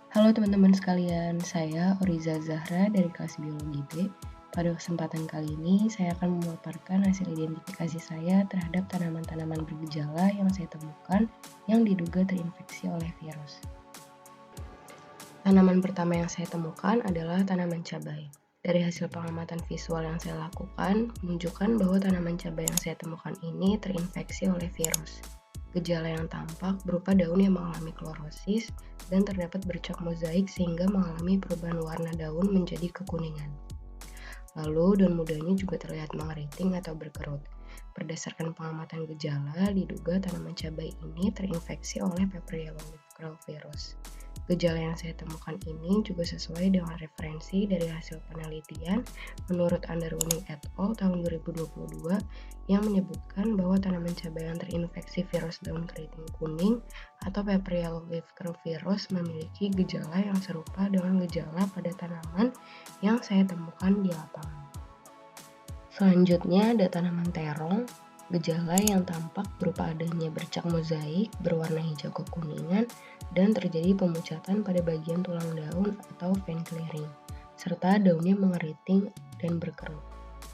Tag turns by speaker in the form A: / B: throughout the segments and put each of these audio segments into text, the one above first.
A: Halo teman-teman sekalian, saya Oriza Zahra dari kelas Biologi B. Pada kesempatan kali ini, saya akan memaparkan hasil identifikasi saya terhadap tanaman-tanaman bergejala yang saya temukan yang diduga terinfeksi oleh virus. Tanaman pertama yang saya temukan adalah tanaman cabai. Dari hasil pengamatan visual yang saya lakukan, menunjukkan bahwa tanaman cabai yang saya temukan ini terinfeksi oleh virus. Gejala yang tampak berupa daun yang mengalami klorosis dan terdapat bercak mozaik sehingga mengalami perubahan warna daun menjadi kekuningan. Lalu daun mudanya juga terlihat mengeriting atau berkerut. Berdasarkan pengamatan gejala, diduga tanaman cabai ini terinfeksi oleh Papria yellow virus. Gejala yang saya temukan ini juga sesuai dengan referensi dari hasil penelitian menurut Underwood et al. Tahun 2022 yang menyebutkan bahwa tanaman cabai yang terinfeksi virus daun keriting kuning atau Papria yellow virus memiliki gejala yang serupa dengan gejala pada tanaman yang saya temukan di lapangan. Selanjutnya ada tanaman terong. Gejala yang tampak berupa adanya bercak mozaik berwarna hijau kekuningan dan terjadi pemucatan pada bagian tulang daun atau vein clearing, serta daunnya mengeriting dan berkerut.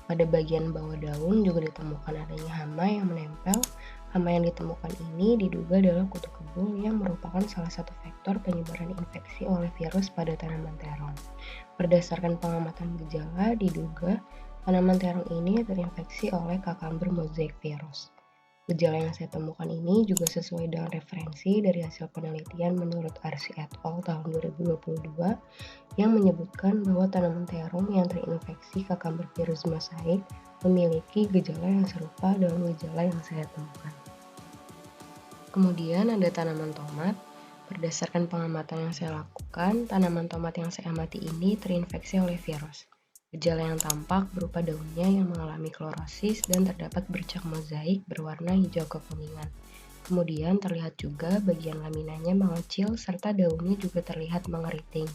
A: Pada bagian bawah daun juga ditemukan adanya hama yang menempel. Hama yang ditemukan ini diduga adalah kutu kebul yang merupakan salah satu faktor penyebaran infeksi oleh virus pada tanaman terong. Berdasarkan pengamatan gejala, diduga tanaman terong ini terinfeksi oleh Cucumber mosaic virus. Gejala yang saya temukan ini juga sesuai dengan referensi dari hasil penelitian menurut Arsi et al. Tahun 2022 yang menyebutkan bahwa tanaman terong yang terinfeksi Cucumber virus mosaic memiliki gejala yang serupa dengan gejala yang saya temukan. Kemudian ada tanaman tomat. Berdasarkan pengamatan yang saya lakukan, tanaman tomat yang saya amati ini terinfeksi oleh virus. Gejala yang tampak berupa daunnya yang mengalami klorosis dan terdapat bercak mozaik berwarna hijau kekuningan. Kemudian terlihat juga bagian laminanya mengecil serta daunnya juga terlihat mengeriting.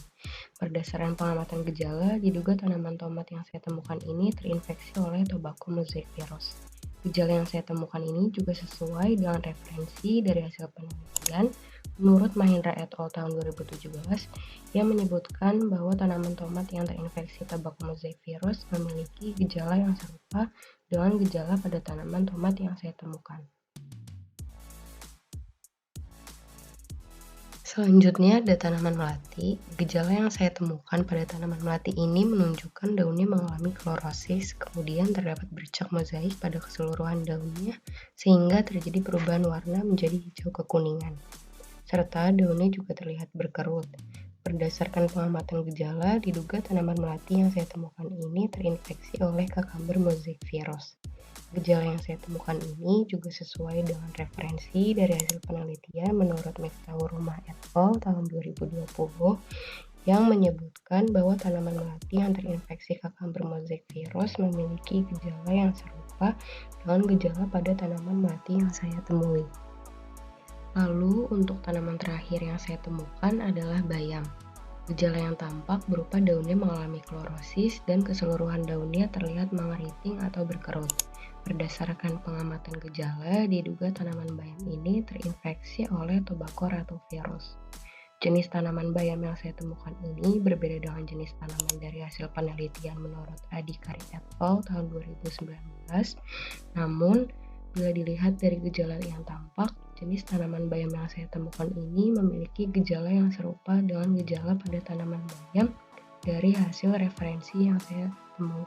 A: Berdasarkan pengamatan gejala, diduga tanaman tomat yang saya temukan ini terinfeksi oleh tobacco mosaic virus. Gejala yang saya temukan ini juga sesuai dengan referensi dari hasil penelitian menurut Mahindra et al. Tahun 2017 yang menyebutkan bahwa tanaman tomat yang terinfeksi tobacco mosaic virus memiliki gejala yang serupa dengan gejala pada tanaman tomat yang saya temukan. Selanjutnya ada tanaman melati. Gejala yang saya temukan pada tanaman melati ini menunjukkan daunnya mengalami klorosis, kemudian terdapat bercak mozaik pada keseluruhan daunnya sehingga terjadi perubahan warna menjadi hijau kekuningan, serta daunnya juga terlihat berkerut. Berdasarkan pengamatan gejala, diduga tanaman melati yang saya temukan ini terinfeksi oleh Cucumber mosaic virus. Gejala yang saya temukan ini juga sesuai dengan referensi dari hasil penelitian menurut Miftahur Rumah et al. Tahun 2020 yang menyebutkan bahwa tanaman melati yang terinfeksi Cucumber mosaic virus memiliki gejala yang serupa dengan gejala pada tanaman melati yang saya temui. Lalu untuk tanaman terakhir yang saya temukan adalah bayam. Gejala yang tampak berupa daunnya mengalami klorosis dan keseluruhan daunnya terlihat mengeriting atau berkerut. Berdasarkan pengamatan gejala, diduga tanaman bayam ini terinfeksi oleh tobacco virus. Jenis tanaman bayam yang saya temukan ini berbeda dengan jenis tanaman dari hasil penelitian menurut Adhikari et al. Tahun 2019. Namun, bila dilihat dari gejala yang tampak, jenis tanaman bayam yang saya temukan ini memiliki gejala yang serupa dengan gejala pada tanaman bayam dari hasil referensi yang saya temui.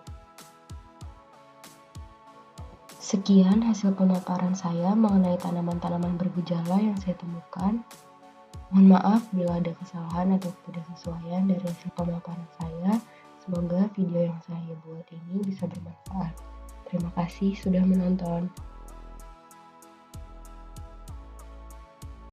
A: Sekian hasil pemaparan saya mengenai tanaman-tanaman bergejala yang saya temukan. Mohon maaf bila ada kesalahan atau ketidaksesuaian dari hasil pemaparan saya. Semoga video yang saya buat ini bisa bermanfaat. Terima kasih sudah menonton.